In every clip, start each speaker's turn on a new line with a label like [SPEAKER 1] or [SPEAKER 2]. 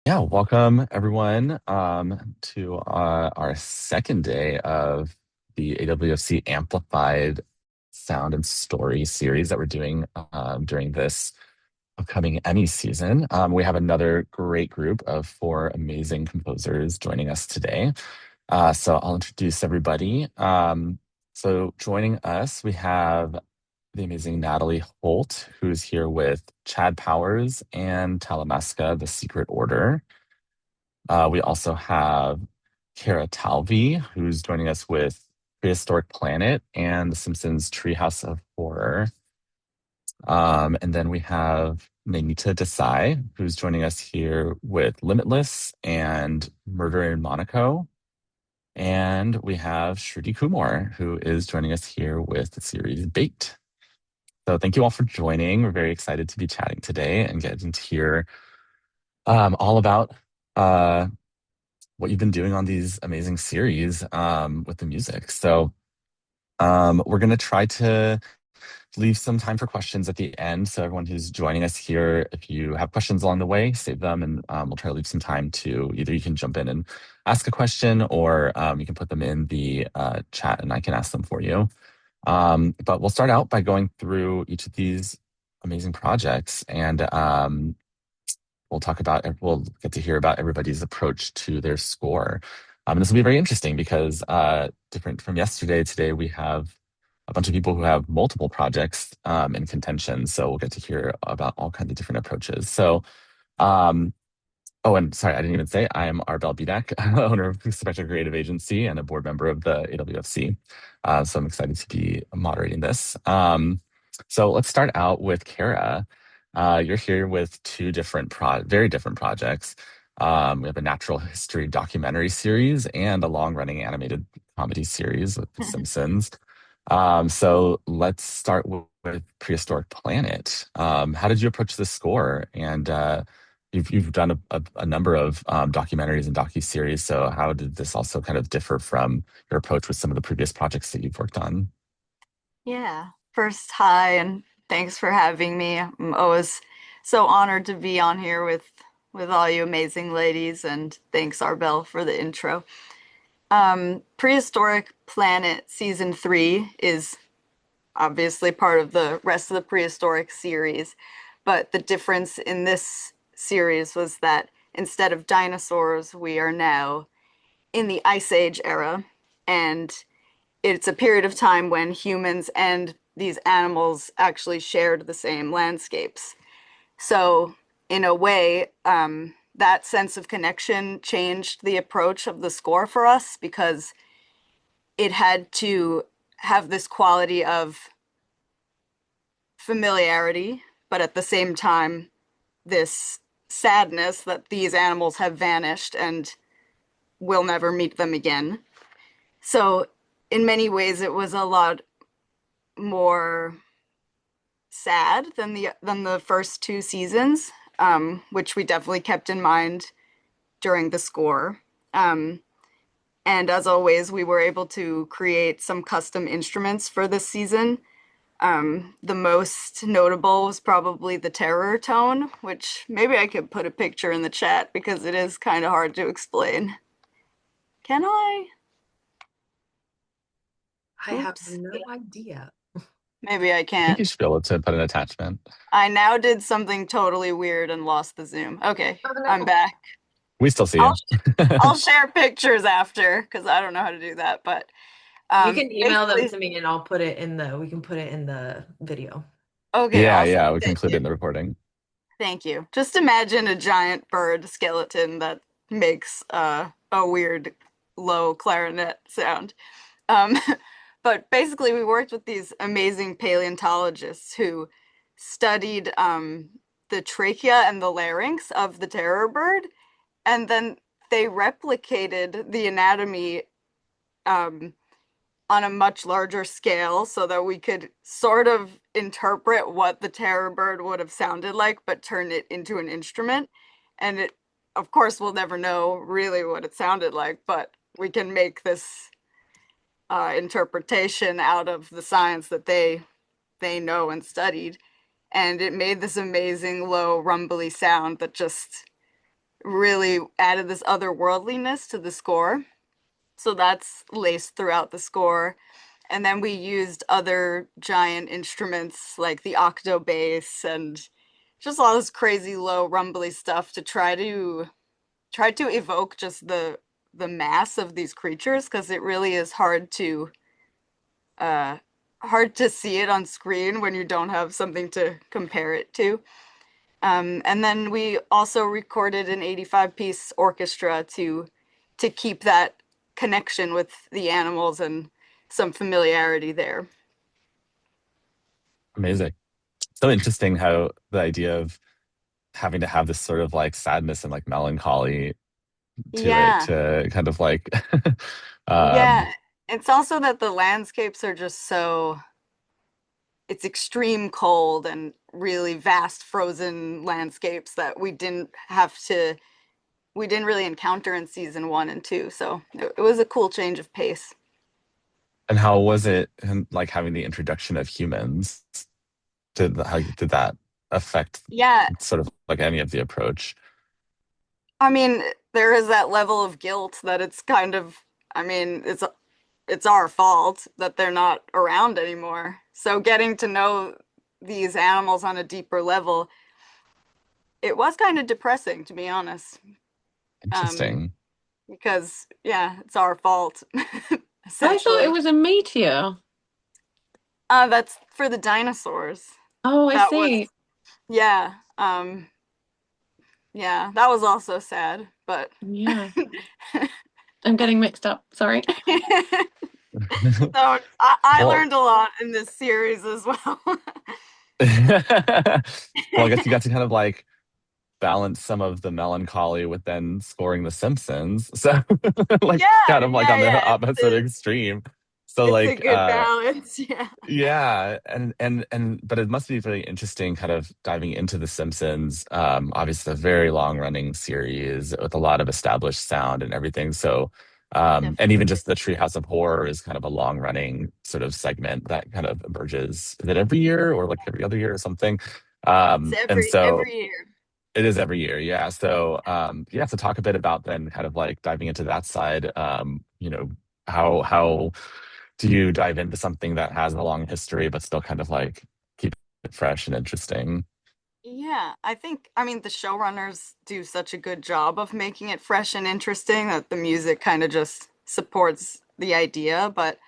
[SPEAKER 1] Yeah, welcome everyone to our second day of the AWFC Amplified Sound and Story series that we're doing during this upcoming Emmy season. We have another great group of four amazing composers joining us today. So I'll introduce everybody. So joining us, we have the amazing Natalie Holt, who's here with Chad Powers and Talamasca, The Secret Order. We also have Kara Talve, who's joining us with Prehistoric Planet and The Simpsons Treehouse of Horror. And then we have Nainita Desai, who's joining us here with Limitless and Murder in Monaco. And we have Shruti Kumar, who is joining us here with the series Bait. So thank you all for joining. We're very excited to be chatting today and getting to hear all about uh, what you've been doing on these amazing series with the music. So we're going to try to leave some time for questions at the end. So everyone who's joining us here, if you have questions along the way, save them, and we'll try to leave some time to either you can jump in and ask a question, or you can put them in the chat and I can ask them for you. But we'll start out by going through each of these amazing projects and we'll get to hear about everybody's approach to their score. This will be very interesting because different from yesterday, today we have a bunch of people who have multiple projects in contention. So we'll get to hear about all kinds of different approaches. So, um, oh, and sorry, I didn't even say I am Arbel Bedak, owner of Spectrum Creative Agency and a board member of the AWFC. So I'm excited to be moderating this. So let's start out with Kara. You're here with two very different projects. We have a natural history documentary series and a long-running animated comedy series with The Simpsons. So let's start with Prehistoric Planet. How did you approach the score? And you've done a number of documentaries and docu-series. So how did this also kind of differ from your approach with some of the previous projects that you've worked on?
[SPEAKER 2] Yeah. First, hi, and thanks for having me. I'm always so honored to be on here with all you amazing ladies, and thanks, Arbel, for the intro. Prehistoric Planet Season 3 is obviously part of the rest of the Prehistoric series, but the difference in this series was that instead of dinosaurs, we are now in the Ice Age era, and it's a period of time when humans and these animals actually shared the same landscapes. So, in a way, that sense of connection changed the approach of the score for us because it had to have this quality of familiarity, but at the same time, this sadness that these animals have vanished and we'll never meet them again. So, in many ways, it was a lot more sad than the first two seasons, which we definitely kept in mind during the score. Um, and as always, we were able to create some custom instruments for this season. The most notable was probably the terror tone, which maybe I could put a picture in the chat because it is kind of hard to explain. Can I?
[SPEAKER 3] I have
[SPEAKER 2] Oops.
[SPEAKER 3] no idea.
[SPEAKER 2] Maybe I
[SPEAKER 1] I think
[SPEAKER 2] can't.
[SPEAKER 1] you should be able to put an attachment.
[SPEAKER 2] I now did something totally weird and lost the Zoom. Okay,
[SPEAKER 3] Oh
[SPEAKER 2] I'm
[SPEAKER 3] no.
[SPEAKER 2] back.
[SPEAKER 1] We still see
[SPEAKER 2] I'll
[SPEAKER 1] you.
[SPEAKER 2] I'll share pictures after because I don't know how to do that. But
[SPEAKER 3] You can email them
[SPEAKER 2] basically,
[SPEAKER 3] to me and we can put it in the video.
[SPEAKER 2] okay,
[SPEAKER 1] Yeah,
[SPEAKER 2] awesome.
[SPEAKER 1] yeah, we can
[SPEAKER 2] Thank
[SPEAKER 1] include it
[SPEAKER 2] you.
[SPEAKER 1] in the recording.
[SPEAKER 2] Thank you. Just imagine a giant bird skeleton that makes a weird low clarinet sound. Um, but basically, we worked with these amazing paleontologists who studied the trachea and the larynx of the terror bird, and then they replicated the anatomy um, on a much larger scale so that we could sort of interpret what the terror bird would have sounded like, but turn it into an instrument. And it, of course, we'll never know really what it sounded like, but we can make this interpretation out of the science that they know and studied. And it made this amazing low rumbly sound that just really added this otherworldliness to the score. So that's laced throughout the score. And then we used other giant instruments like the octo bass and just all this crazy low rumbly stuff to try to evoke just the mass of these creatures, because it really is uh hard to see it on screen when you don't have something to compare it to. And then we also recorded an 85-piece orchestra to keep that connection with the animals and some familiarity there.
[SPEAKER 1] Amazing. So interesting how the idea of having to have this sort of like sadness and like melancholy to it
[SPEAKER 2] Yeah.
[SPEAKER 1] to kind of like
[SPEAKER 2] Yeah.
[SPEAKER 1] um
[SPEAKER 2] It's also that the landscapes are just so it's extreme cold and really vast frozen landscapes that we didn't really encounter in season 1 and 2. So it was a cool change of pace.
[SPEAKER 1] and how was it like having the introduction of humans? How did that affect
[SPEAKER 2] Yeah,
[SPEAKER 1] sort of like any of the approach?
[SPEAKER 2] I mean, there is that level of guilt that it's kind of, I mean, it's our fault that they're not around anymore. So getting to know these animals on a deeper level, it was kind of depressing, to be honest. Um,
[SPEAKER 1] Interesting.
[SPEAKER 2] because yeah, it's our fault,
[SPEAKER 4] I thought it
[SPEAKER 2] essentially.
[SPEAKER 4] was a meteor.
[SPEAKER 2] That's for the dinosaurs.
[SPEAKER 4] Oh, I
[SPEAKER 2] That was,
[SPEAKER 4] see.
[SPEAKER 2] yeah, yeah, that was also sad, but
[SPEAKER 4] Yeah, I'm getting mixed up. Sorry.
[SPEAKER 2] so I
[SPEAKER 1] Well,
[SPEAKER 2] learned a lot in this series as well.
[SPEAKER 1] well, I guess you got to kind of like balance some of the melancholy with then scoring The Simpsons. So like
[SPEAKER 2] Yeah,
[SPEAKER 1] kind of like
[SPEAKER 2] yeah,
[SPEAKER 1] on the
[SPEAKER 2] yeah.
[SPEAKER 1] opposite extreme. So
[SPEAKER 2] It's a
[SPEAKER 1] like
[SPEAKER 2] good balance. Yeah.
[SPEAKER 1] yeah, and but it must be really interesting kind of diving into The Simpsons. Obviously a very long running series with a lot of established sound and everything. So and even
[SPEAKER 2] Definitely.
[SPEAKER 1] just the Treehouse of Horror is kind of a long running sort of segment that kind of emerges. Is it every year or like every other year or something?
[SPEAKER 2] It's
[SPEAKER 1] And so
[SPEAKER 2] every year.
[SPEAKER 1] it is every year, yeah. So yeah, so talk a bit about then kind of like diving into that side. How do you dive into something that has a long history but still kind of like keep it fresh and interesting?
[SPEAKER 2] Yeah, I mean, the showrunners do such a good job of making it fresh and interesting that the music kind of just supports the idea. But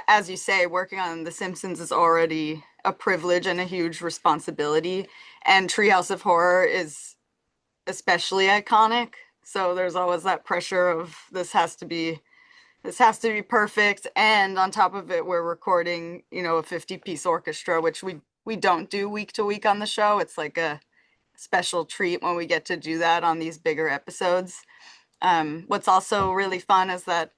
[SPEAKER 2] as you say, working on The Simpsons is already a privilege and a huge responsibility. And Treehouse of Horror is especially iconic. So there's always that pressure of this has to be perfect. And on top of it, we're recording, a 50-piece orchestra, which we don't do week to week on the show. It's like a special treat when we get to do that on these bigger episodes. What's also really fun is that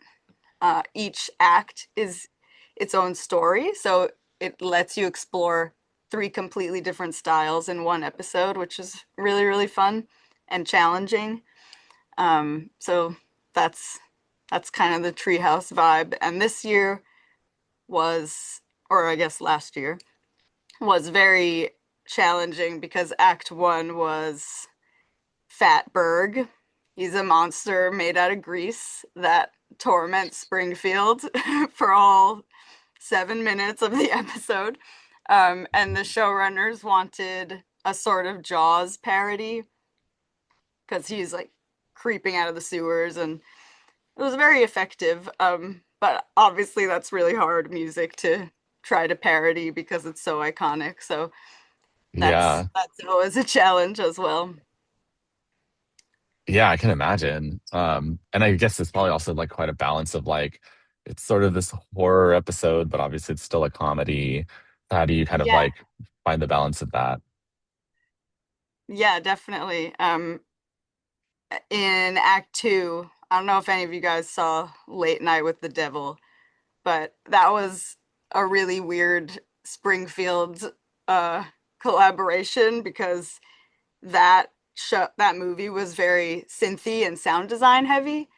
[SPEAKER 2] each act is its own story, so it lets you explore three completely different styles in one episode, which is really, really fun and challenging. So that's that's kind of the treehouse vibe. And this year was, or I guess last year, was very challenging because Act One was Fatberg. He's a monster made out of grease that torments Springfield for all 7 minutes of the episode. And the showrunners wanted a sort of Jaws parody because he's like creeping out of the sewers, and it was very effective. But obviously, that's really hard music to try to parody because it's so iconic. So that's
[SPEAKER 1] Yeah.
[SPEAKER 2] that's always a challenge as well.
[SPEAKER 1] Yeah, I can imagine. And I guess it's probably also like quite a balance of like it's sort of this horror episode, but obviously it's still a comedy. How do you kind of
[SPEAKER 2] Yeah,
[SPEAKER 1] like find the balance of that?
[SPEAKER 2] yeah, definitely. In Act Two, I don't know if any of you guys saw Late Night with the Devil, but that was a really weird Springfield uh, collaboration because that movie was very synthy and sound design heavy.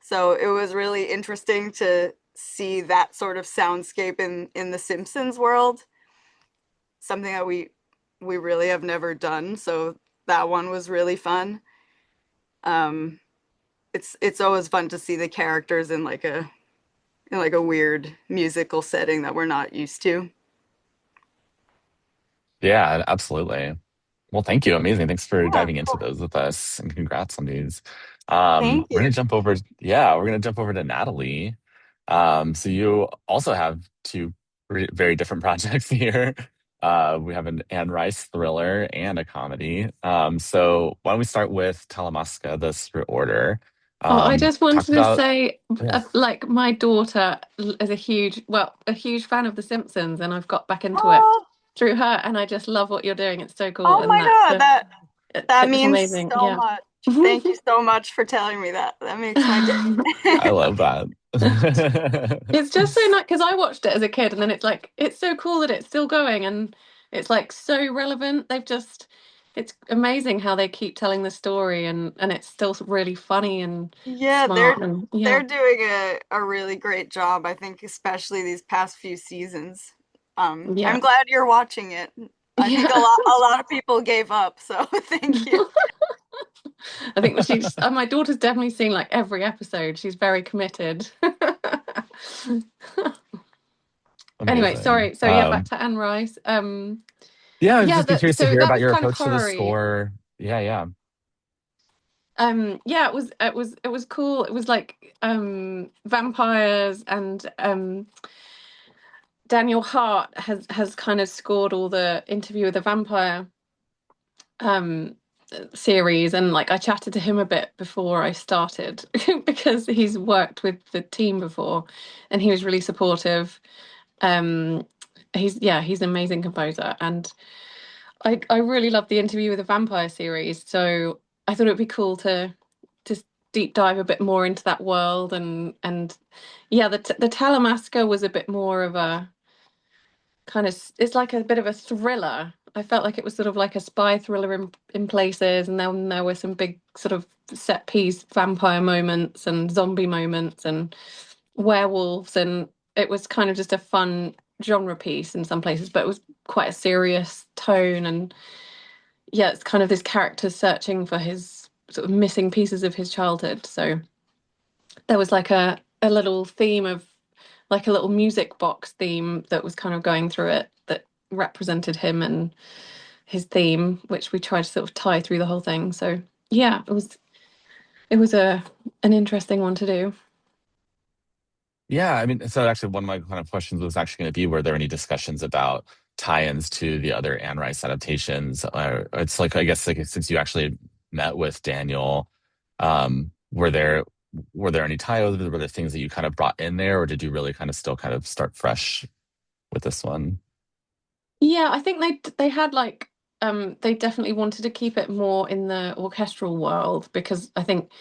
[SPEAKER 2] So it was really interesting to see that sort of soundscape in the Simpsons world, something that we really have never done. So that one was really fun. It's always fun to see the characters in like a weird musical setting that we're not used to.
[SPEAKER 1] Yeah, absolutely. Well, thank you. Amazing. Thanks for
[SPEAKER 2] Yeah,
[SPEAKER 1] diving into
[SPEAKER 2] cool.
[SPEAKER 1] those with us and congrats on these.
[SPEAKER 2] Thank
[SPEAKER 1] We're
[SPEAKER 2] you.
[SPEAKER 1] gonna jump over, yeah, we're gonna jump over to Natalie. So you also have two very different projects here. We have an Anne Rice thriller and a comedy. So why don't we start with Talamasca, the Secret Order?
[SPEAKER 4] Oh, I just wanted
[SPEAKER 1] Talk
[SPEAKER 4] to
[SPEAKER 1] about,
[SPEAKER 4] say,
[SPEAKER 1] yeah.
[SPEAKER 4] like, my daughter is a huge fan of The Simpsons, and I've got back into it
[SPEAKER 2] Oh,
[SPEAKER 4] through her, and I just love what you're doing. It's so cool,
[SPEAKER 2] oh
[SPEAKER 4] and
[SPEAKER 2] my God, that
[SPEAKER 4] it's
[SPEAKER 2] means
[SPEAKER 4] amazing.
[SPEAKER 2] so
[SPEAKER 4] Yeah.
[SPEAKER 2] much. Thank you so much for telling me that. That makes my
[SPEAKER 1] I
[SPEAKER 2] day.
[SPEAKER 1] love that.
[SPEAKER 4] It's just so nice because I watched it as a kid, and then it's like it's so cool that it's still going, and it's like so relevant. It's amazing how they keep telling the story, and it's still really funny and
[SPEAKER 2] Yeah,
[SPEAKER 4] smart, and
[SPEAKER 2] they're
[SPEAKER 4] yeah,
[SPEAKER 2] doing a really great job, I think, especially these past few seasons.
[SPEAKER 4] yeah,
[SPEAKER 2] I'm glad you're watching it. I think
[SPEAKER 4] yeah.
[SPEAKER 2] a lot of people gave up, so thank you.
[SPEAKER 4] I think my daughter's definitely seen like every episode. She's very committed. Anyway,
[SPEAKER 1] Amazing.
[SPEAKER 4] sorry. So yeah, back to Anne Rice.
[SPEAKER 1] Yeah, I'd
[SPEAKER 4] Yeah,
[SPEAKER 1] just be curious to
[SPEAKER 4] so
[SPEAKER 1] hear
[SPEAKER 4] that
[SPEAKER 1] about
[SPEAKER 4] was
[SPEAKER 1] your
[SPEAKER 4] kind of
[SPEAKER 1] approach to the
[SPEAKER 4] horror-y.
[SPEAKER 1] score. Yeah, yeah.
[SPEAKER 4] Yeah, it was cool. It was like vampires, and Daniel Hart has kind of scored all the Interview with a Vampire um series, and like I chatted to him a bit before I started because he's worked with the team before, and he was really supportive. Um he's an amazing composer, and I really love the Interview with a Vampire series, so I thought it'd be cool to just deep dive a bit more into that world, and yeah, the Talamasca was a bit more of a kind of, it's like a bit of a thriller. I felt like it was sort of like a spy thriller in places, and then there were some big sort of set piece vampire moments and zombie moments and werewolves, and it was kind of just a fun genre piece in some places, but it was quite a serious tone. And yeah, it's kind of this character searching for his sort of missing pieces of his childhood. So there was like a little theme of like a little music box theme that was kind of going through it that represented him and his theme, which we tried to sort of tie through the whole thing. So yeah, it was a an interesting one to do.
[SPEAKER 1] Yeah, I mean, so actually one of my kind of questions was actually going to be, were there any discussions about tie-ins to the other Anne Rice adaptations? It's like, I guess, like since you actually met with Daniel, were there any tie-ins? Were there things that you kind of brought in there, or did you really kind of still kind of start fresh with this one?
[SPEAKER 4] Yeah, I think they had like they definitely wanted to keep it more in the orchestral world, because I think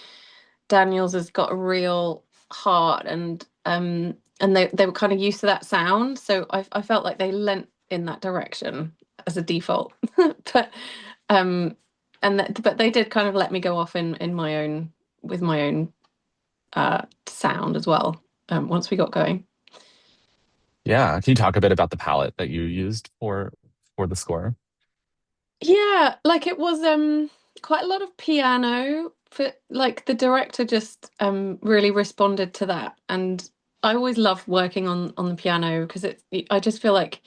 [SPEAKER 4] Daniels has got a real heart, and they were kind of used to that sound, so I felt like they lent in that direction as a default. But um but they did kind of let me go off in my own with my own sound as well, once we got going.
[SPEAKER 1] Yeah, can you talk a bit about the palette that you used for the score?
[SPEAKER 4] Yeah, like it was quite a lot of piano, for like the director just really responded to that, and I always love working on the piano because I just feel like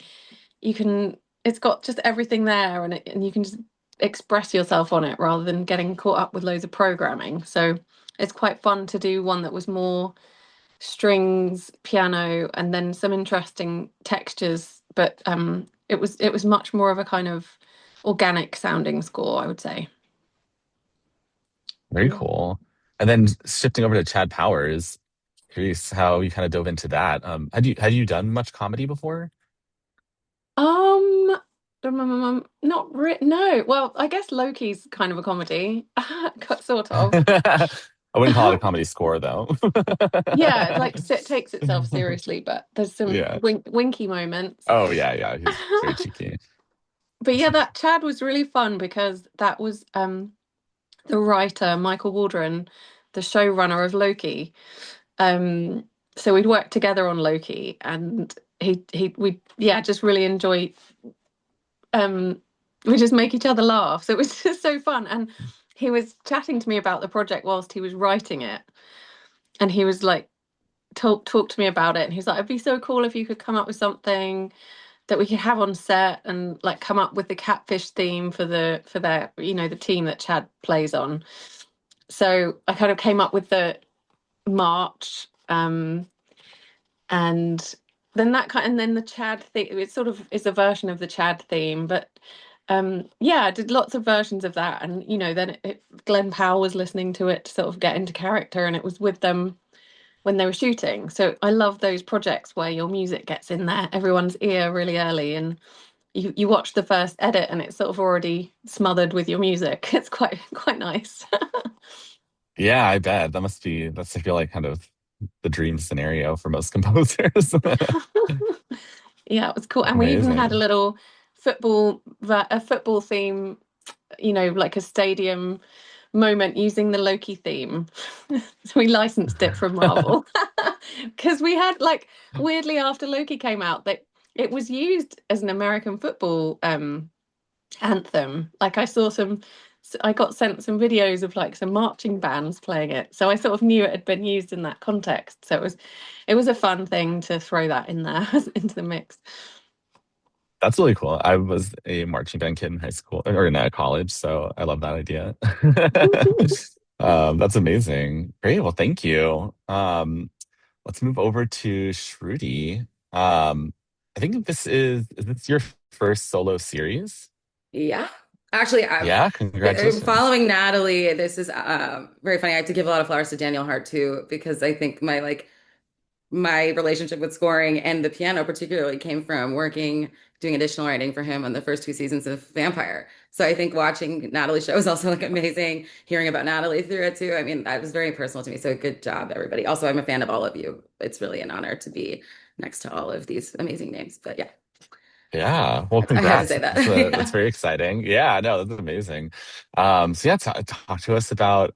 [SPEAKER 4] you can it's got just everything there, and you can just express yourself on it rather than getting caught up with loads of programming. So it's quite fun to do one that was more strings, piano, and then some interesting textures. But it was much more of a kind of organic sounding score, I would say.
[SPEAKER 1] Very
[SPEAKER 4] Yeah.
[SPEAKER 1] cool. And then shifting over to Chad Powers, curious how you kind of dove into that. Had you done much comedy before?
[SPEAKER 4] Um, not no. Well, I guess Loki's kind of a comedy, sort of.
[SPEAKER 1] I wouldn't call it a comedy score though.
[SPEAKER 4] Yeah, it like it takes itself seriously, but there's some
[SPEAKER 1] Yeah.
[SPEAKER 4] winky moments.
[SPEAKER 1] Oh yeah, yeah. He's very cheeky.
[SPEAKER 4] But yeah, that Chad was really fun because that was the writer Michael Waldron, the showrunner of Loki. Um, so we'd worked together on Loki, and he we yeah just really enjoy um we just make each other laugh. So it was just so fun, and he was chatting to me about the project whilst he was writing it, and he was like talk to me about it, and he's like, it'd be so cool if you could come up with something that we could have on set and like come up with the catfish theme for their the team that Chad plays on. So I kind of came up with the march, and then the Chad theme. It sort of is a version of the Chad theme, but yeah, I did lots of versions of that, and then Glenn Powell was listening to it to sort of get into character, and it was with them when they were shooting. So I love those projects where your music gets in there, everyone's ear really early, and you watch the first edit and it's sort of already smothered with your music. It's quite nice.
[SPEAKER 1] Yeah, I bet that's I feel like kind of the dream scenario for most composers.
[SPEAKER 4] Yeah, it was cool. And we even had a
[SPEAKER 1] Amazing.
[SPEAKER 4] little a football theme, like a stadium moment using the Loki theme. So we licensed it from Marvel because we had like weirdly after Loki came out that it was used as an American football anthem. Like I got sent some videos of like some marching bands playing it. So I sort of knew it had been used in that context. So it was a fun thing to throw that in there into the mix.
[SPEAKER 1] That's really cool. I was a marching band kid in high school or in college, so I love that idea. That's amazing. Great. Well, thank you. Let's move over to Shruti. I think is this your first solo series?
[SPEAKER 5] Yeah. Actually,
[SPEAKER 1] Yeah,
[SPEAKER 5] I'm
[SPEAKER 1] congratulations.
[SPEAKER 5] following Natalie. This is very funny. I have to give a lot of flowers to Daniel Hart too, because I think my relationship with scoring and the piano particularly came from doing additional writing for him on the first two seasons of Vampire. So I think watching Natalie's show is also like amazing. Hearing about Natalie through it too. I mean, that was very personal to me. So good job, everybody. Also, I'm a fan of all of you. It's really an honor to be next to all of these amazing names. But yeah,
[SPEAKER 1] Yeah. Well,
[SPEAKER 5] I had to
[SPEAKER 1] congrats.
[SPEAKER 5] say that.
[SPEAKER 1] That's
[SPEAKER 5] Yeah.
[SPEAKER 1] very exciting. Yeah, no, that's amazing. So yeah, talk to us about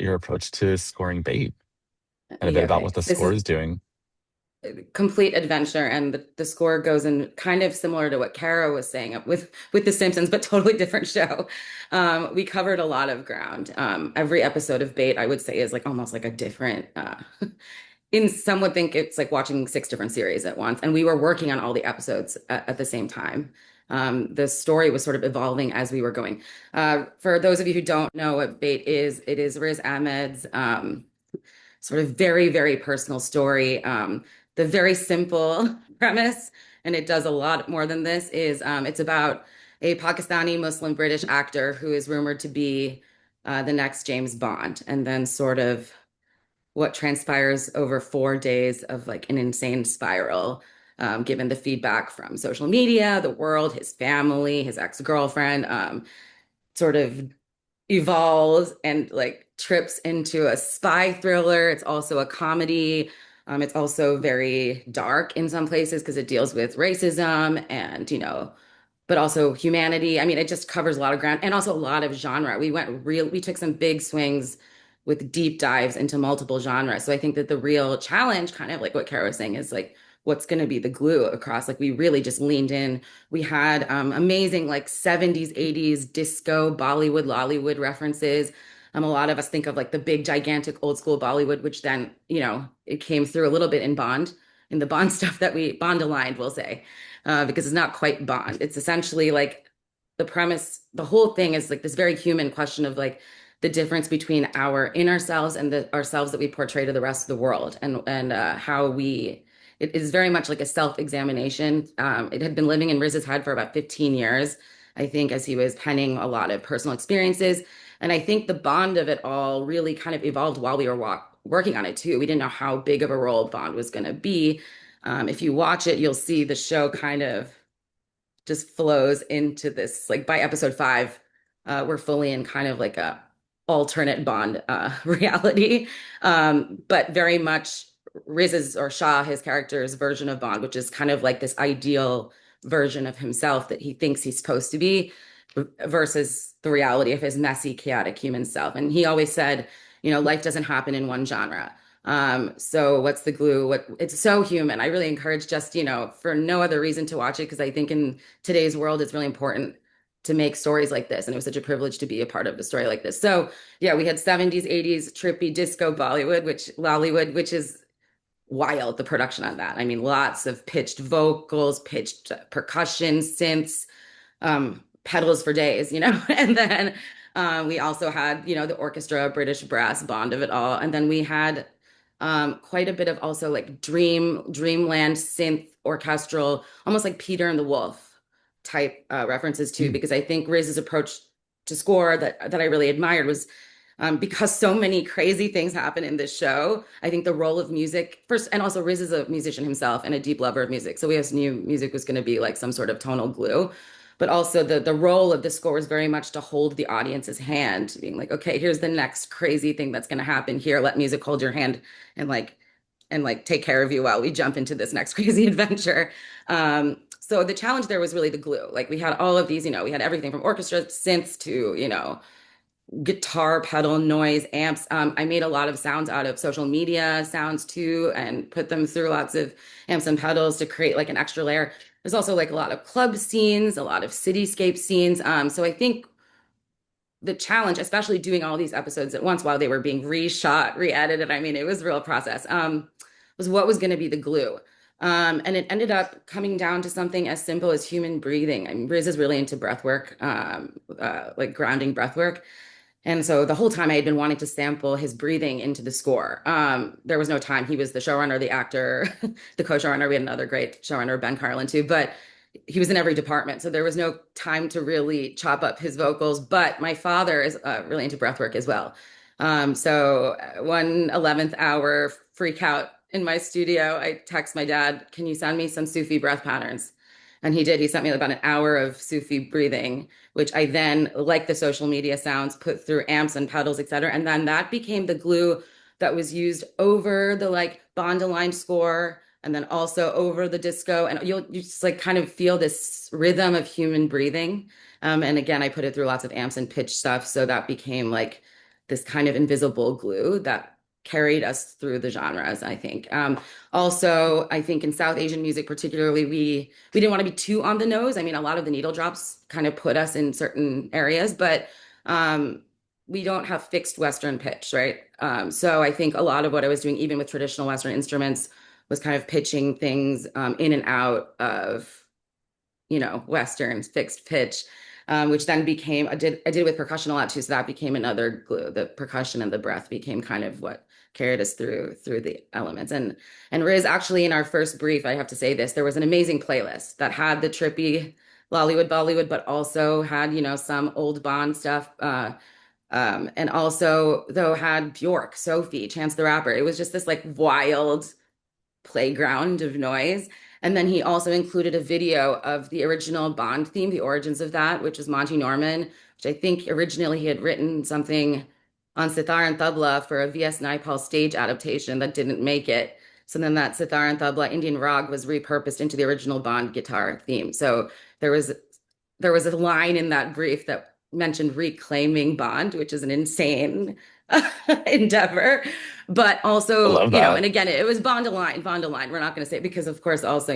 [SPEAKER 1] your approach to scoring bait and a bit
[SPEAKER 5] Yeah,
[SPEAKER 1] about
[SPEAKER 5] okay.
[SPEAKER 1] what the
[SPEAKER 5] This
[SPEAKER 1] score
[SPEAKER 5] is
[SPEAKER 1] is doing.
[SPEAKER 5] complete adventure, and the score goes in kind of similar to what Kara was saying with the Simpsons, but totally different show. We covered a lot of ground. Every episode of Bait, I would say, is like almost like a different. In some would think it's like watching six different series at once, and we were working on all the episodes at the same time. The story was sort of evolving as we were going. For those of you who don't know what Bait is, it is Riz Ahmed's sort of very, very personal story. The very simple premise, and it does a lot more than this, is it's about a Pakistani Muslim British actor who is rumored to be the next James Bond, and then sort of what transpires over 4 days of like an insane spiral, given the feedback from social media, the world, his family, his ex-girlfriend, sort of evolves and like trips into a spy thriller. It's also a comedy. It's also very dark in some places because it deals with racism and, but also humanity. I mean, it just covers a lot of ground and also a lot of genre. We took some big swings with deep dives into multiple genres. So I think that the real challenge, kind of like what Kara was saying, is like, what's going to be the glue across? Like, we really just leaned in. We had amazing like 70s, 80s disco, Bollywood, Lollywood references. A lot of us think of like the big, gigantic old school Bollywood, which then, it came through a little bit in the Bond stuff that we Bond aligned, we'll say, because it's not quite Bond. It's essentially like the premise, the whole thing is like this very human question of like the difference between our inner selves and the ourselves that we portray to the rest of the world, and how it is very much like a self-examination. It had been living in Riz's head for about 15 years, I think, as he was penning a lot of personal experiences. And I think the bond of it all really kind of evolved while we were working on it too. We didn't know how big of a role Bond was going to be. If you watch it, you'll see the show kind of just flows into this. Like by episode 5, we're fully in kind of like a alternate Bond reality, but very much Riz's or Shah, his character's version of Bond, which is kind of like this ideal version of himself that he thinks he's supposed to be, versus the reality of his messy, chaotic human self. And he always said, life doesn't happen in one genre. So what's the glue? It's so human. I really encourage just, for no other reason to watch it, because I think in today's world, it's really important to make stories like this. And it was such a privilege to be a part of a story like this. So yeah, we had 70s, 80s, trippy disco Lollywood, which is wild, the production on that. I mean, lots of pitched vocals, pitched percussion, synths, pedals for days, And then we also had, the orchestra, British brass bond of it all. And then we had quite a bit of also like dreamland synth orchestral, almost like Peter and the Wolf type references too, because I think Riz's approach to score that I really admired was because so many crazy things happen in this show. I think the role of music first, and also Riz is a musician himself and a deep lover of music. So we always knew music was going to be like some sort of tonal glue. But also the role of the score is very much to hold the audience's hand, being like, okay, here's the next crazy thing that's going to happen here. Let music hold your hand and take care of you while we jump into this next crazy adventure. So the challenge there was really the glue. Like we had all of these, we had everything from orchestra, synths to, guitar, pedal, noise, amps. I made a lot of sounds out of social media sounds too, and put them through lots of amps and pedals to create like an extra layer. There's also like a lot of club scenes, a lot of cityscape scenes. So I think the challenge, especially doing all these episodes at once while they were being reshot, re-edited, I mean, it was a real process, was what was going to be the glue. And it ended up coming down to something as simple as human breathing. I mean, Riz is really into breath work, like grounding breath work. And so the whole time I had been wanting to sample his breathing into the score. There was no time. He was the showrunner, the actor, the co-showrunner. We had another great showrunner, Ben Carlin, too. But he was in every department. So there was no time to really chop up his vocals. But my father is really into breathwork as well. So one 11th hour freak out in my studio, I text my dad, can you send me some Sufi breath patterns? And he did. He sent me about an hour of Sufi breathing, which I then, like the social media sounds, put through amps and pedals, et cetera. And then that became the glue that was used over the like Bond-aligned score, and then also over the disco. And you just like kind of feel this rhythm of human breathing. And again, I put it through lots of amps and pitch stuff. So that became like this kind of invisible glue that carried us through the genres, I think. Also, I think in South Asian music particularly, we didn't want to be too on the nose. I mean, a lot of the needle drops kind of put us in certain areas, but we don't have fixed Western pitch, right? So I think a lot of what I was doing, even with traditional Western instruments, was kind of pitching things in and out of, Western fixed pitch. Which then became, I did it with percussion a lot too. So that became another glue. The percussion and the breath became kind of what carried us through the elements. And Riz, actually in our first brief, I have to say this, there was an amazing playlist that had the trippy Lollywood, Bollywood, but also had, some old Bond stuff. And also though had Bjork, Sophie, Chance the Rapper. It was just this like wild playground of noise. And then he also included a video of the original Bond theme, the origins of that, which is Monty Norman, which I think originally he had written something on sitar and tabla for a V.S. Naipaul stage adaptation that didn't make it. So then that sitar and tabla Indian rag was repurposed into the original Bond guitar theme. So there was a line in that brief that mentioned reclaiming Bond, which is an insane endeavor, but also, and again, it was Bond aligned. We're not going to say it because, of course, also,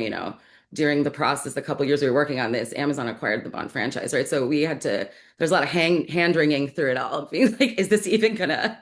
[SPEAKER 5] during the process, a couple years we were working on this, Amazon acquired the Bond franchise, right? So we had to, there's a lot of hand wringing through it all, being like, is this even gonna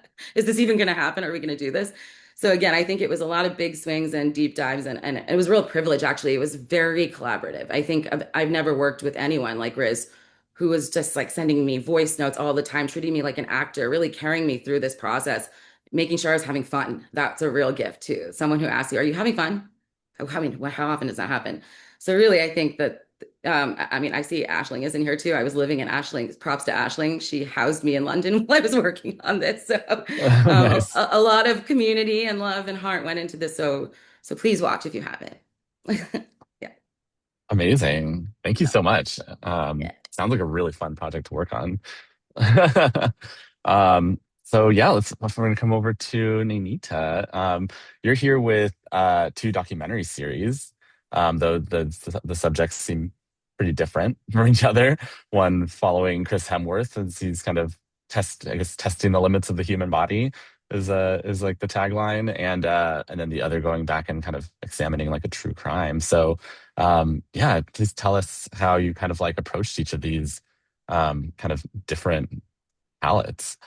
[SPEAKER 5] happen? Are we gonna do this? So again, I think it was a lot of big swings and deep dives, and it was a real privilege, actually. It was very collaborative. I think I've never worked with anyone like Riz, who was just like sending me voice notes all the time, treating me like an actor, really carrying me through this process, making sure I was having fun. That's a real gift too. Someone who asks you, are you having fun? How often does that happen? So really, I think that, I see Aisling is in here too. I was living in Aisling. Props to Aisling. She housed me in London while I was working on this. So nice. a lot of community and love and heart went into this. So please watch if you haven't. Yeah.
[SPEAKER 1] Amazing. Thank you so much. Sounds like a really fun project to work on. So yeah, we're going to come over to Nainita. You're here with two documentary series, though the subjects seem pretty different from each other. One following Chris Hemsworth as he's kind of testing the limits of the human body is like the tagline, and then the other going back and kind of examining like a true crime. So please tell us how you kind of like approached each of these kind of different palettes.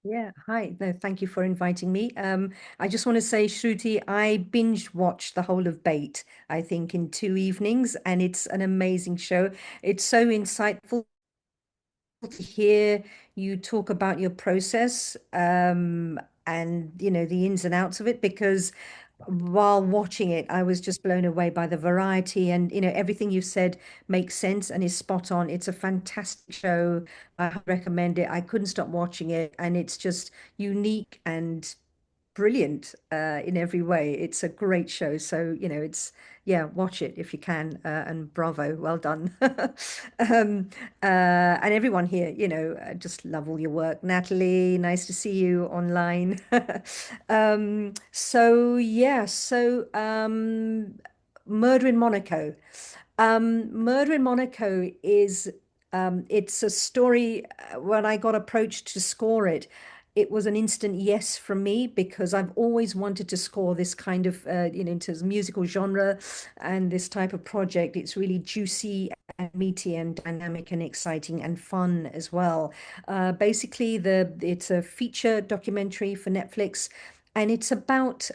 [SPEAKER 6] Yeah, hi. No, thank you for inviting me. I just want to say, Shruti, I binge watched the whole of Bait, I think, in 2 evenings, and it's an amazing show. It's so insightful to hear you talk about your process, and the ins and outs of it, because while watching it, I was just blown away by the variety, and everything you said makes sense and is spot on. It's a fantastic show. I recommend it. I couldn't stop watching it, and it's just unique and brilliant in every way. It's a great show. So, yeah, watch it if you can. And bravo, well done. And everyone here, I just love all your work. Natalie, nice to see you online. Murder in Monaco. Murder in Monaco is it's a story. When I got approached to score it, it was an instant yes from me, because I've always wanted to score this kind of, into musical genre and this type of project. It's really juicy and meaty and dynamic and exciting and fun as well. Basically, it's a feature documentary for Netflix. And it's about,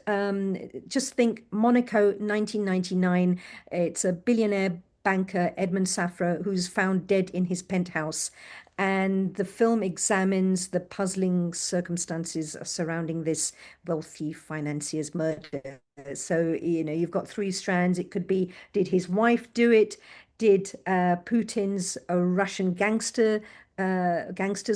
[SPEAKER 6] just think Monaco 1999. It's a billionaire banker, Edmund Safra, who's found dead in his penthouse. And the film examines the puzzling circumstances surrounding this wealthy financier's murder. So, you've got three strands. It could be, did his wife do it? Did Putin's Russian gangsters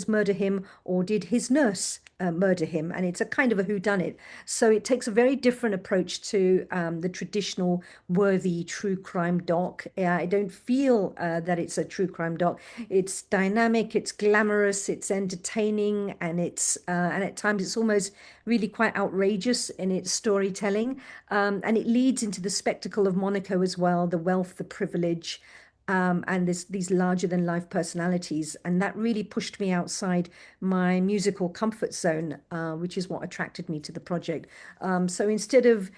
[SPEAKER 6] murder him, or did his nurse murder him? And it's a kind of a whodunit. So it takes a very different approach to the traditional worthy true crime doc. I don't feel that it's a true crime doc. It's dynamic, it's glamorous, it's entertaining, and at times it's almost really quite outrageous in its storytelling. And it leads into the spectacle of Monaco as well, the wealth, the privilege, and these larger than life personalities. And that really pushed me outside my musical comfort zone, which is what attracted me to the project. So instead of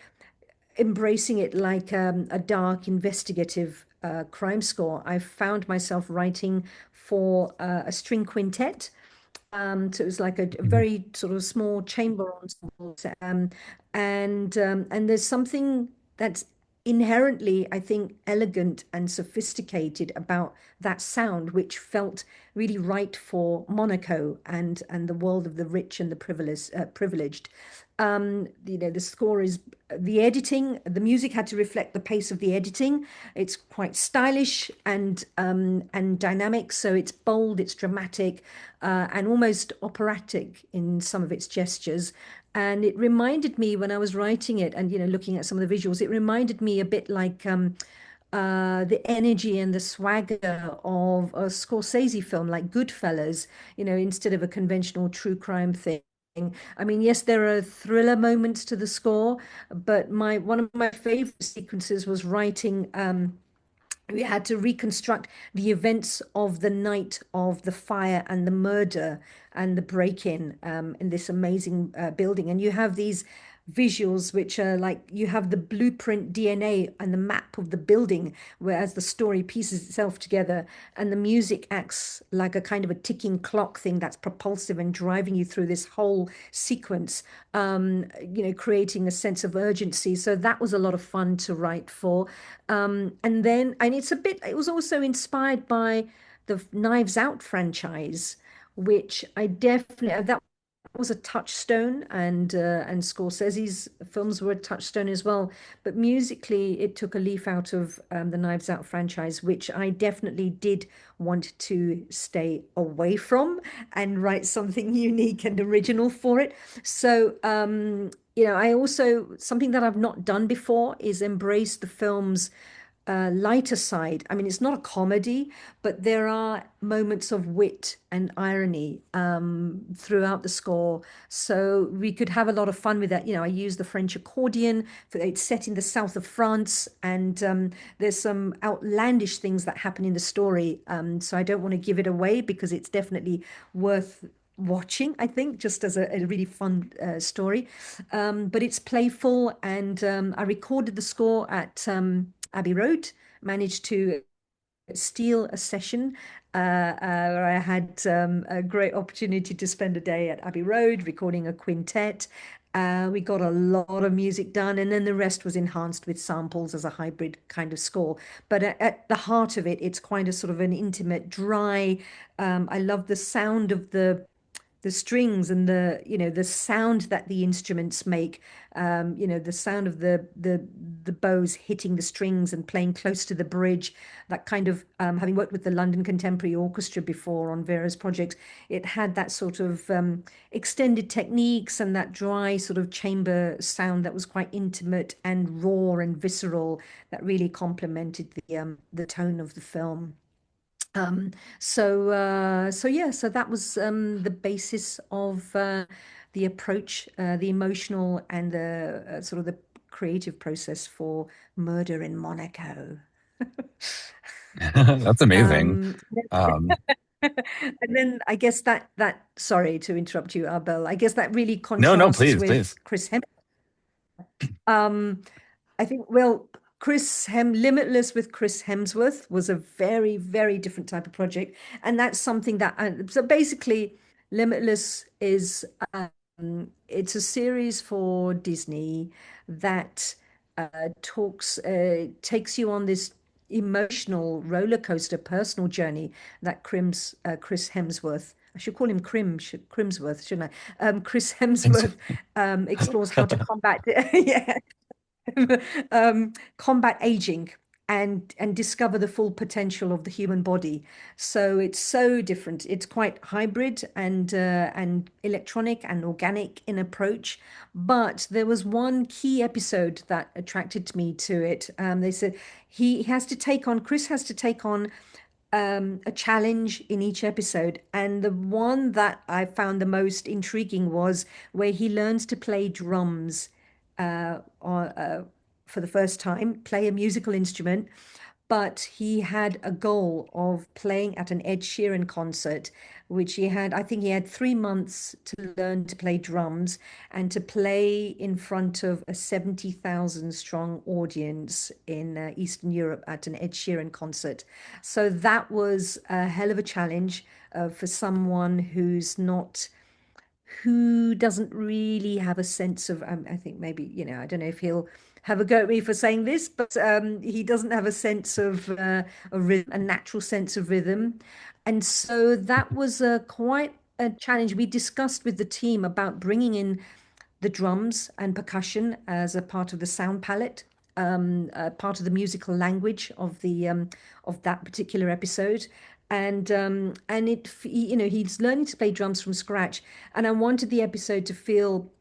[SPEAKER 6] embracing it like a dark investigative crime score, I found myself writing for a string quintet. So it was like a
[SPEAKER 1] Mhm.
[SPEAKER 6] very sort of small chamber ensemble. And there's something that's inherently, I think, elegant and sophisticated about that sound, which felt really right for Monaco and the world of the rich and the privileged. The score is the editing, the music had to reflect the pace of the editing. It's quite stylish and dynamic, so it's bold, it's dramatic, and almost operatic in some of its gestures. And it reminded me, when I was writing it and looking at some of the visuals, it reminded me a bit like the energy and the swagger of a Scorsese film like Goodfellas, instead of a conventional true crime thing. I mean, yes, there are thriller moments to the score, but my one of my favorite sequences was writing. We had to reconstruct the events of the night of the fire and the murder and the break-in, in this amazing building. And you have these visuals which are like, you have the blueprint DNA and the map of the building, whereas the story pieces itself together, and the music acts like a kind of a ticking clock thing that's propulsive and driving you through this whole sequence, creating a sense of urgency. So that was a lot of fun to write for. It was also inspired by the Knives Out franchise, which I definitely, that was a touchstone, and Scorsese's films were a touchstone as well. But musically, it took a leaf out of the Knives Out franchise, which I definitely did want to stay away from and write something unique and original for it. So, I also, something that I've not done before is embrace the film's lighter side. I mean, it's not a comedy, but there are moments of wit and irony throughout the score. So we could have a lot of fun with that. I use the French accordion. It's set in the south of France, and there's some outlandish things that happen in the story. So I don't want to give it away, because it's definitely worth watching, I think, just as a really fun story. But it's playful, and I recorded the score at Abbey Road, managed to steal a session where I had a great opportunity to spend a day at Abbey Road recording a quintet. We got a lot of music done, and then the rest was enhanced with samples as a hybrid kind of score. But at the heart of it, it's quite a sort of an intimate, dry. I love the sound of the strings and the sound that the instruments make, the sound of the bows hitting the strings and playing close to the bridge, that kind of, having worked with the London Contemporary Orchestra before on various projects, it had that sort of extended techniques and that dry sort of chamber sound that was quite intimate and raw and visceral, that really complemented the tone of the film. So that was the basis of the approach, the emotional and the sort of the creative process for Murder in Monaco.
[SPEAKER 1] That's amazing.
[SPEAKER 6] Um,
[SPEAKER 1] Um,
[SPEAKER 6] and then I guess that sorry to interrupt you, Arbel. I guess that really
[SPEAKER 1] no,
[SPEAKER 6] contrasts
[SPEAKER 1] please, please.
[SPEAKER 6] with Chris Hemsworth. I think, well, Limitless with Chris Hemsworth was a very, very different type of project. And that's something that, so basically, Limitless is, it's a series for Disney that takes you on this emotional roller coaster personal journey that Chris Hemsworth, I should call him Crimsworth, shouldn't I? Chris
[SPEAKER 1] Thanks.
[SPEAKER 6] Hemsworth explores how to combat, yeah, combat aging and discover the full potential of the human body. So it's so different. It's quite hybrid and electronic and organic in approach. But there was one key episode that attracted me to it. They said Chris has to take on a challenge in each episode. And the one that I found the most intriguing was where he learns to play drums for the first time, play a musical instrument. But he had a goal of playing at an Ed Sheeran concert, which I think he had 3 months to learn to play drums and to play in front of a 70,000 strong audience in Eastern Europe at an Ed Sheeran concert. So that was a hell of a challenge for someone who doesn't really have a sense of, I think maybe, I don't know if he'll have a go at me for saying this, but he doesn't have a sense of a rhythm, a natural sense of rhythm. And so that was quite a challenge. We discussed with the team about bringing in the drums and percussion as a part of the sound palette, part of the musical language of that particular episode. He's learning to play drums from scratch, and I wanted the episode to feel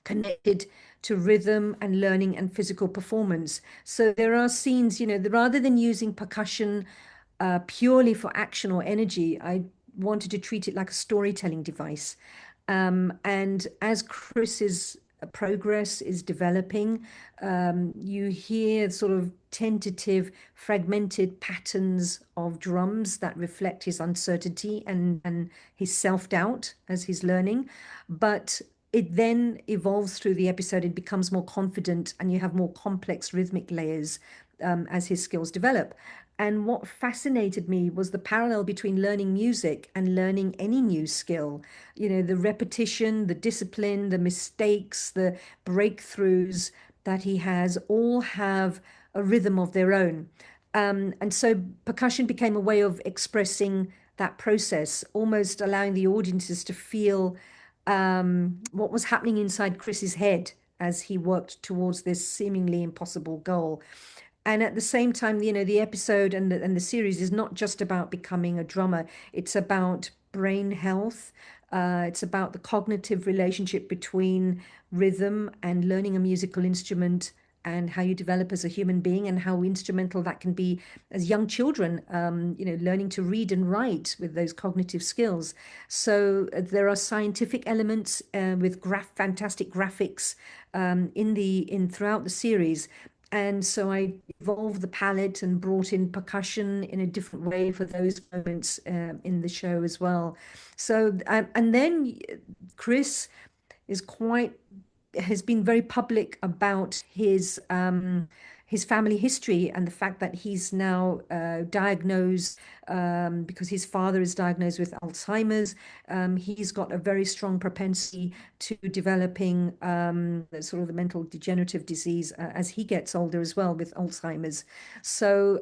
[SPEAKER 6] connected to rhythm and learning and physical performance. So there are scenes, rather than using percussion purely for action or energy, I wanted to treat it like a storytelling device. And as Chris's progress is developing, you hear sort of tentative, fragmented patterns of drums that reflect his uncertainty and his self-doubt as he's learning. But it then evolves through the episode, it becomes more confident, and you have more complex rhythmic layers as his skills develop. And what fascinated me was the parallel between learning music and learning any new skill. The repetition, the discipline, the mistakes, the breakthroughs that he has all have a rhythm of their own. And so percussion became a way of expressing that process, almost allowing the audiences to feel what was happening inside Chris's head as he worked towards this seemingly impossible goal. And at the same time, the episode and the series is not just about becoming a drummer. It's about brain health. It's about the cognitive relationship between rhythm and learning a musical instrument, and how you develop as a human being, and how instrumental that can be as young children, learning to read and write with those cognitive skills. So there are scientific elements with fantastic graphics throughout the series. And so I evolved the palette and brought in percussion in a different way for those moments in the show as well. So, and then Chris has been very public about his family history and the fact that he's now diagnosed because his father is diagnosed with Alzheimer's. He's got a very strong propensity to developing sort of the mental degenerative disease as he gets older as well with Alzheimer's. So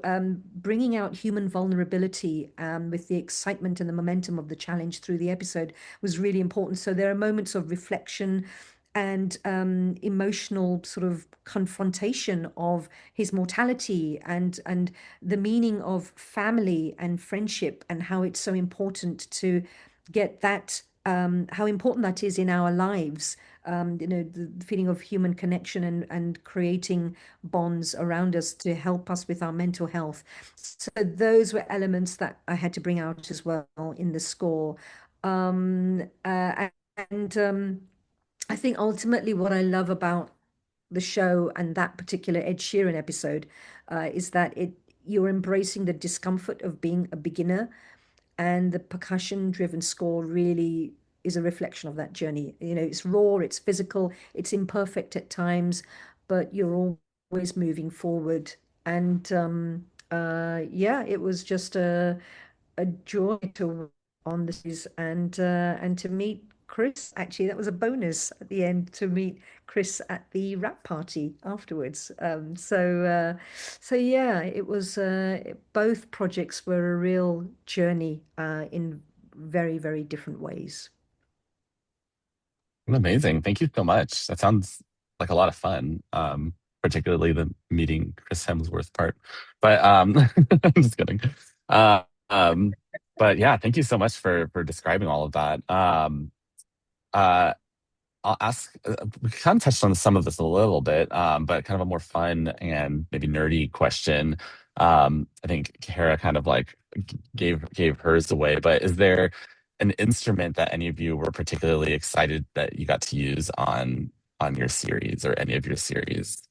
[SPEAKER 6] bringing out human vulnerability with the excitement and the momentum of the challenge through the episode was really important. So there are moments of reflection and emotional sort of confrontation of his mortality and the meaning of family and friendship and how it's so important to get that how important that is in our lives. The feeling of human connection and creating bonds around us to help us with our mental health. So those were elements that I had to bring out as well in the score. And I think ultimately what I love about the show and that particular Ed Sheeran episode is that you're embracing the discomfort of being a beginner, and the percussion-driven score really is a reflection of that journey. It's raw, it's physical, it's imperfect at times, but you're always moving forward. And yeah, it was just a joy to work on this and to meet Chris. Actually, that was a bonus at the end to meet Chris at the rap party afterwards. So yeah, it was both projects were a real journey in very, very different ways.
[SPEAKER 1] Amazing. Thank you so much. That sounds like a lot of fun. Particularly the meeting Chris Hemsworth part. But I'm just kidding. Uh, but yeah, thank you so much for describing all of that. Uh, I'll ask, we kind of touched on some of this a little bit, but kind of a more fun and maybe nerdy question. I think Kara kind of like gave hers away, but is there an instrument that any of you were particularly excited that you got to use on your series or any of your series?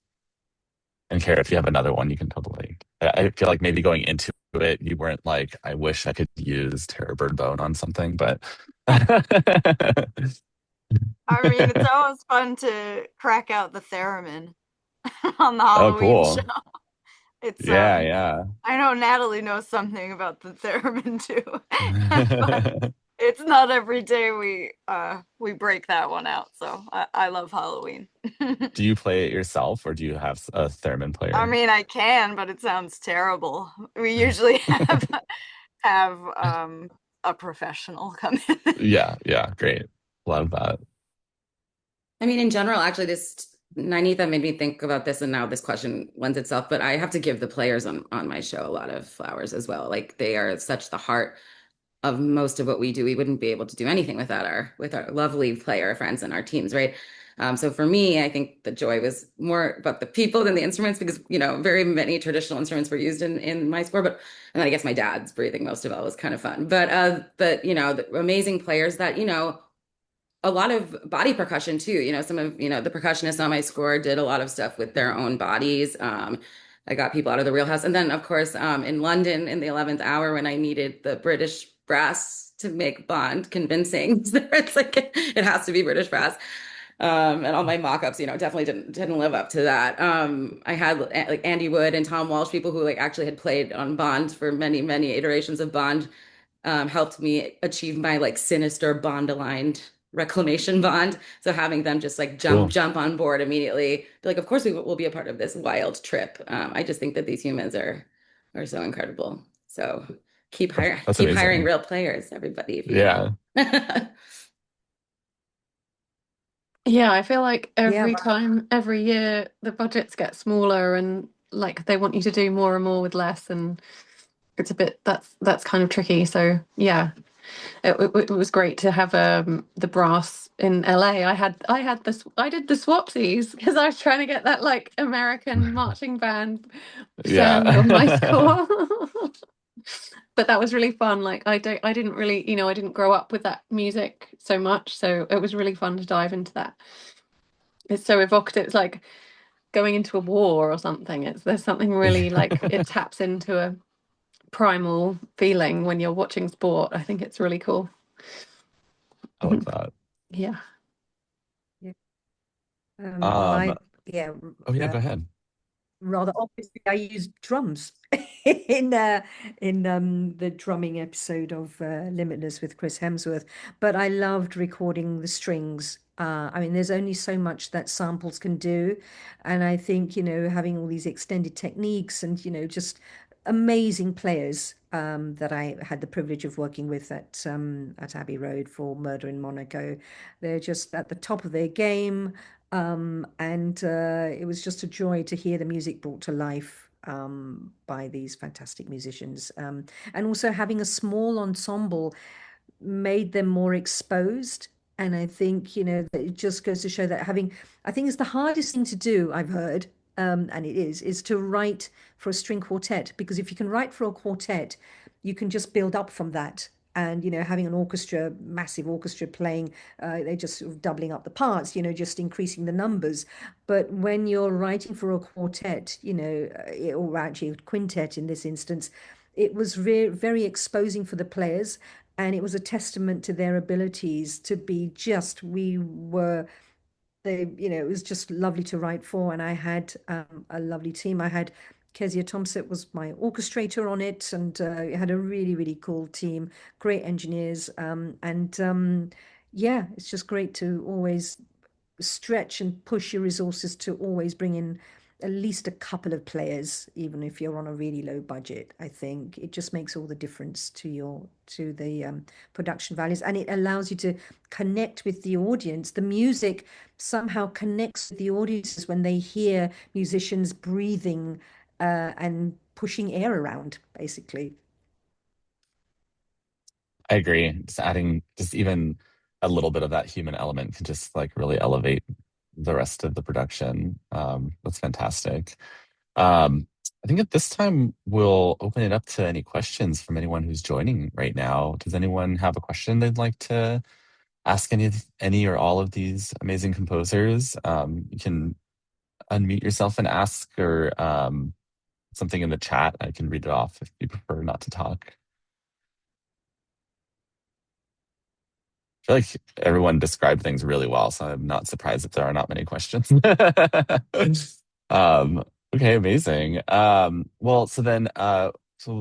[SPEAKER 1] And Kara, if you have another one, you can totally. I feel like maybe going into it, you weren't like, I wish I could use Terror Bird Bone on something, but
[SPEAKER 2] I mean, it's always fun to crack out the theremin on the
[SPEAKER 1] Oh,
[SPEAKER 2] Halloween show.
[SPEAKER 1] cool.
[SPEAKER 2] It's
[SPEAKER 1] Yeah,
[SPEAKER 2] I know Natalie knows something about the theremin too, but
[SPEAKER 1] yeah.
[SPEAKER 2] it's not every day we break that one out. So I love Halloween.
[SPEAKER 1] Do you play it yourself or do you have a theremin
[SPEAKER 2] I
[SPEAKER 1] player?
[SPEAKER 2] mean, I can, but it sounds terrible. We usually have a professional come in.
[SPEAKER 1] Yeah, great. Love that.
[SPEAKER 5] I mean, in general, actually, this Nainita made me think about this, and now this question lends itself. But I have to give the players on my show a lot of flowers as well. Like they are such the heart of most of what we do. We wouldn't be able to do anything without our lovely player friends and our teams, right? So for me, I think the joy was more about the people than the instruments because very many traditional instruments were used in my score, but and then I guess my dad's breathing most of all was kind of fun. But the amazing players that a lot of body percussion too. Some of the percussionists on my score did a lot of stuff with their own bodies. I got people out of the wheelhouse, and then of course in London in the 11th hour when I needed the British brass to make Bond convincing, it's like it has to be British brass. And all my mock-ups, definitely didn't live up to that. I had like Andy Wood and Tom Walsh, people who like actually had played on Bond for many, many iterations of Bond, helped me achieve my like sinister Bond aligned reclamation bond. So having them just like
[SPEAKER 1] Cool.
[SPEAKER 5] jump on board immediately, be like, of course we will be a part of this wild trip. I just think that these humans are so incredible. So keep
[SPEAKER 1] That's
[SPEAKER 5] hiring
[SPEAKER 1] amazing.
[SPEAKER 5] real players, everybody. If
[SPEAKER 1] Yeah.
[SPEAKER 4] Yeah, I feel like
[SPEAKER 6] Yeah,
[SPEAKER 4] every year, the budgets get smaller and like they want you to do more and more with less, and it's a bit that's kind of tricky. So yeah, it was great to have the brass in LA. I did the swapsies because I was trying to get that like American marching band sound on my
[SPEAKER 1] Yeah.
[SPEAKER 4] score. But that was really fun. Like I didn't really, I didn't grow up with that music so much, so it was really fun to dive into that. It's so evocative. It's like going into a war or something. There's something really like it taps into a primal feeling when you're watching sport. I think it's really cool.
[SPEAKER 1] I love that.
[SPEAKER 4] Yeah.
[SPEAKER 6] yeah.
[SPEAKER 1] Um,
[SPEAKER 6] Yeah.
[SPEAKER 1] oh yeah, go ahead.
[SPEAKER 6] rather obviously I used drums in the drumming episode of Limitless with Chris Hemsworth, but I loved recording the strings. I mean, there's only so much that samples can do, and I think, having all these extended techniques and, just amazing players that I had the privilege of working with at Abbey Road for Murder in Monaco. They're just at the top of their game. And it was just a joy to hear the music brought to life by these fantastic musicians. And also having a small ensemble made them more exposed. And I think, that it just goes to show that I think it's the hardest thing to do, I've heard, and it is to write for a string quartet. Because if you can write for a quartet, you can just build up from that. And, having an orchestra, massive orchestra playing, they're just sort of doubling up the parts, just increasing the numbers. But when you're writing for a quartet, or actually a quintet in this instance, it was very exposing for the players, and it was a testament to their abilities to be just, we were, it was just lovely to write for. And I had a lovely team. I had Kezia Thompson was my orchestrator on it, and it had a really, really cool team, great engineers. And yeah, it's just great to always stretch and push your resources to always bring in at least a couple of players, even if you're on a really low budget. I think it just makes all the difference to the production values, and it allows you to connect with the audience. The music somehow connects with the audiences when they hear musicians breathing and pushing air around, basically.
[SPEAKER 1] I agree. Just adding just even a little bit of that human element can just like really elevate the rest of the production. That's fantastic. I think at this time we'll open it up to any questions from anyone who's joining right now. Does anyone have a question they'd like to ask any or all of these amazing composers? You can unmute yourself and ask, or something in the chat. I can read it off if you prefer not to talk. I feel like everyone described things really well, so I'm not surprised if there are not many questions. um, okay, amazing. Well, so the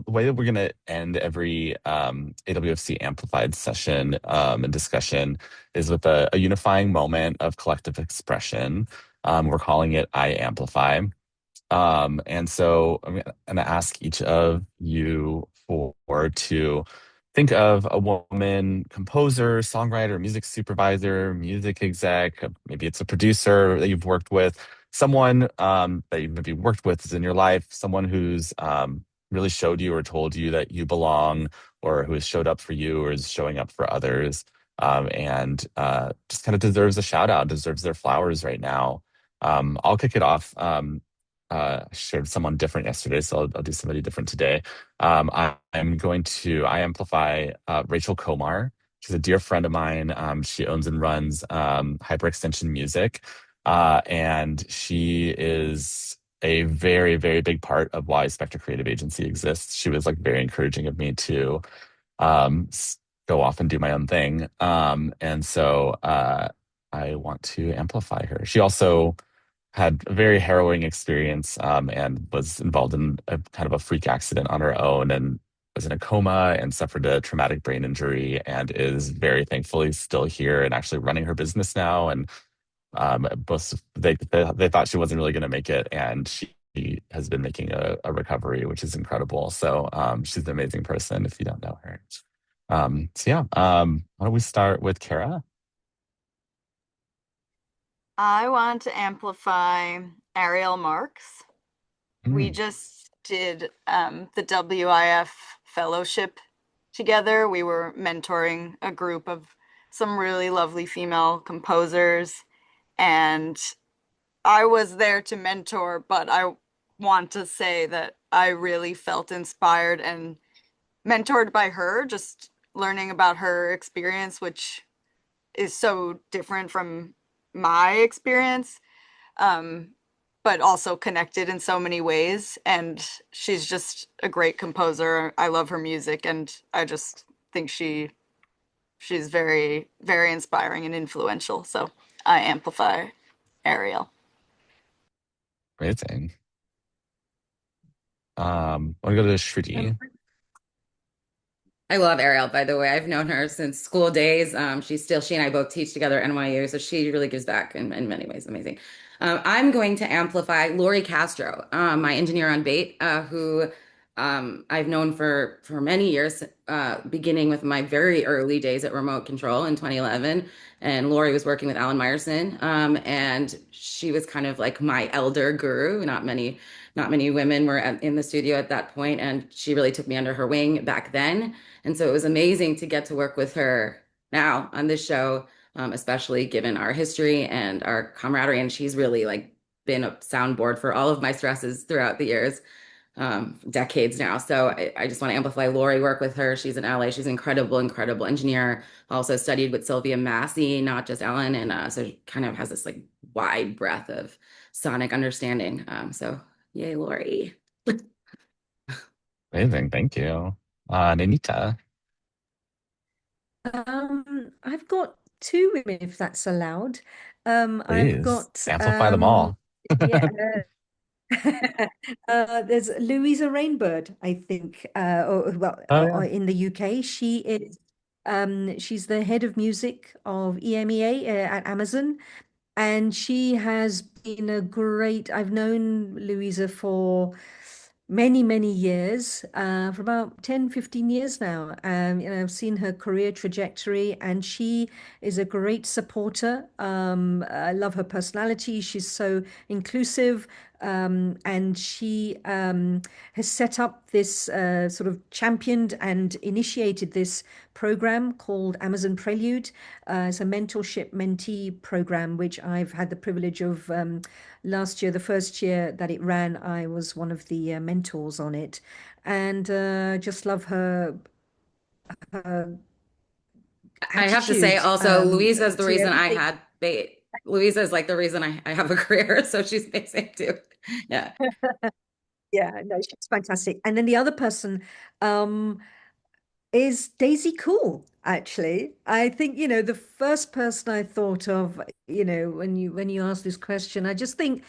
[SPEAKER 1] way that we're gonna end every AWFC amplified session and discussion is with a unifying moment of collective expression. We're calling it I Amplify. And so I'm gonna ask each of you to think of a woman composer, songwriter, music supervisor, music exec, maybe it's a producer that you've worked with, someone that you've maybe worked with in your life, someone who's really showed you or told you that you belong, or who has showed up for you or is showing up for others, and just kind of deserves a shout out, deserves their flowers right now. I'll kick it off. I shared someone different yesterday, so I'll do somebody different today. I'm going to I amplify Rachel Kumar. She's a dear friend of mine. She owns and runs Hyperextension Music, and she is a very, very big part of why Spectre Creative Agency exists. She was like very encouraging of me to um, go off and do my own thing, and so I want to amplify her. She also had a very harrowing experience, and was involved in a kind of a freak accident on her own, and was in a coma and suffered a traumatic brain injury, and is very thankfully still here and actually running her business now. And both they thought she wasn't really going to make it, and she has been making a recovery, which is incredible. So she's an amazing person if you don't know her. So yeah, why don't we start with Kara?
[SPEAKER 2] I want to amplify Ariel Marks. We just did the WIF fellowship together. We were mentoring a group of some really lovely female composers, and I was there to mentor, but I want to say that I really felt inspired and mentored by her, just learning about her experience, which is so different from my experience, but also connected in so many ways. And she's just a great composer. I love her music, and I just think she's very, very inspiring and influential. So I amplify Ariel.
[SPEAKER 1] Amazing. want to go to Shruti.
[SPEAKER 5] I love Ariel, by the way. I've known her since school days. She and I both teach together at NYU, so she really gives back in many ways. Amazing. I'm going to amplify Lori Castro, my engineer on Bait, who I've known for many years, beginning with my very early days at Remote Control in 2011. And Lori was working with Alan Meyerson, and she was kind of like my elder guru. Not many women were in the studio at that point, and she really took me under her wing back then. And so it was amazing to get to work with her now on this show, especially given our history and our camaraderie. And she's really like been a soundboard for all of my stresses throughout the years, decades now. So I just want to amplify Lori, work with her. She's in LA. She's an incredible, incredible engineer. Also studied with Sylvia Massey, not just Ellen. And so she kind of has this like wide breadth of sonic understanding. So yay, Lori.
[SPEAKER 1] Amazing. Thank you. Nainita.
[SPEAKER 6] I've got two women, if that's allowed. I've
[SPEAKER 1] Please
[SPEAKER 6] got
[SPEAKER 1] amplify them all.
[SPEAKER 6] yeah, there's Louisa Rainbird, I think,
[SPEAKER 1] Oh yeah.
[SPEAKER 6] in the UK. She's the head of music of EMEA at Amazon. And she has been a great, I've known Louisa for many, many years, for about 10, 15 years now. I've seen her career trajectory, and she is a great supporter. I love her personality. She's so inclusive. And she has set up this sort of championed and initiated this program called Amazon Prelude. It's a mentorship mentee program, which I've had the privilege of last year, the first year that it ran. I was one of the mentors on it, and just love her
[SPEAKER 5] I have to say
[SPEAKER 6] attitude
[SPEAKER 5] also, Louisa is the
[SPEAKER 6] to
[SPEAKER 5] reason I
[SPEAKER 6] everything.
[SPEAKER 5] had Bait. Louisa is like the reason I have a career, so she's amazing too. Yeah.
[SPEAKER 6] Yeah, no, she's fantastic. And then the other person is Daisy Cool, actually. I think, the first person I thought of, when you asked this question, I just think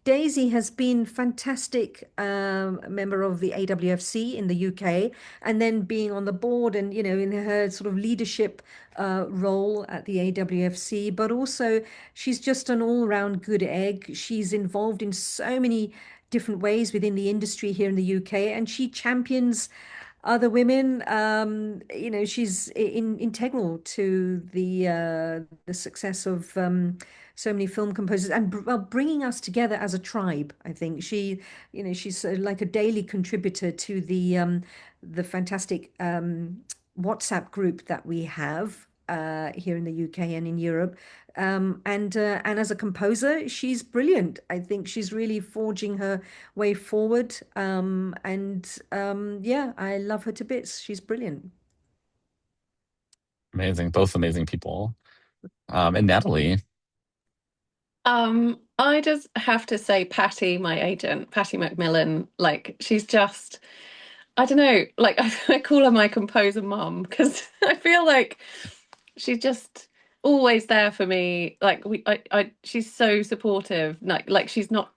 [SPEAKER 6] Daisy has been fantastic member of the AWFC in the UK, and then being on the board and, in her sort of leadership role at the AWFC, but also she's just an all-round good egg. She's involved in so many different ways within the industry here in the UK, and she champions other women. She's integral to the success of so many film composers, and bringing us together as a tribe. I think she's like a daily contributor to the fantastic WhatsApp group that we have here in the UK and in Europe. And as a composer, she's brilliant. I think she's really forging her way forward. Yeah, I love her to bits. She's brilliant.
[SPEAKER 1] Amazing. Both amazing people. And Natalie.
[SPEAKER 4] I just have to say Patty, my agent, Patty McMillan, like she's just, I don't know, like I call her my composer mom because I feel like she's just always there for me. Like she's so supportive. Like she's not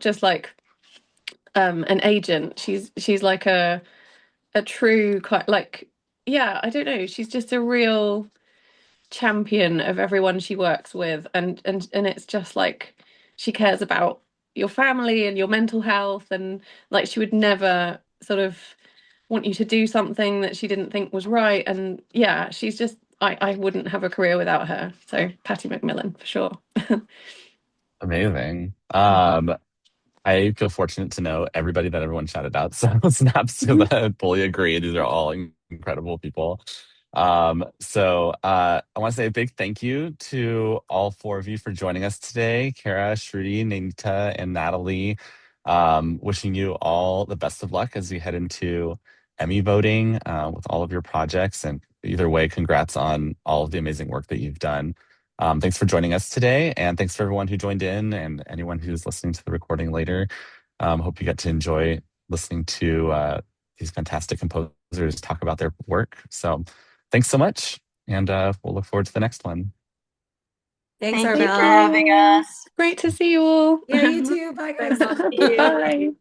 [SPEAKER 4] just like an agent. She's like a true like, yeah, I don't know. She's just a real champion of everyone she works with, and it's just like she cares about your family and your mental health, and like she would never sort of want you to do something that she didn't think was right. And yeah, she's just I wouldn't have a career without her. So Patty McMillan for sure.
[SPEAKER 1] Amazing. I feel fortunate to know everybody that everyone shouted out. So snaps to that. Fully agree. These are all incredible people. I want to say a big thank you to all four of you for joining us today. Kara, Shruti, Nainita, and Natalie. Wishing you all the best of luck as we head into Emmy voting with all of your projects. And either way, congrats on all of the amazing work that you've done. Thanks for joining us today, and thanks for everyone who joined in and anyone who's listening to the recording later. Hope you get to enjoy listening to these fantastic composers talk about their work. So thanks so much, and we'll look forward to the next one.
[SPEAKER 5] Thanks,
[SPEAKER 2] Thank you
[SPEAKER 5] Arbel.
[SPEAKER 2] for having us.
[SPEAKER 4] Great to see you all.
[SPEAKER 5] Yeah, you too. Bye, guys.
[SPEAKER 4] Bye.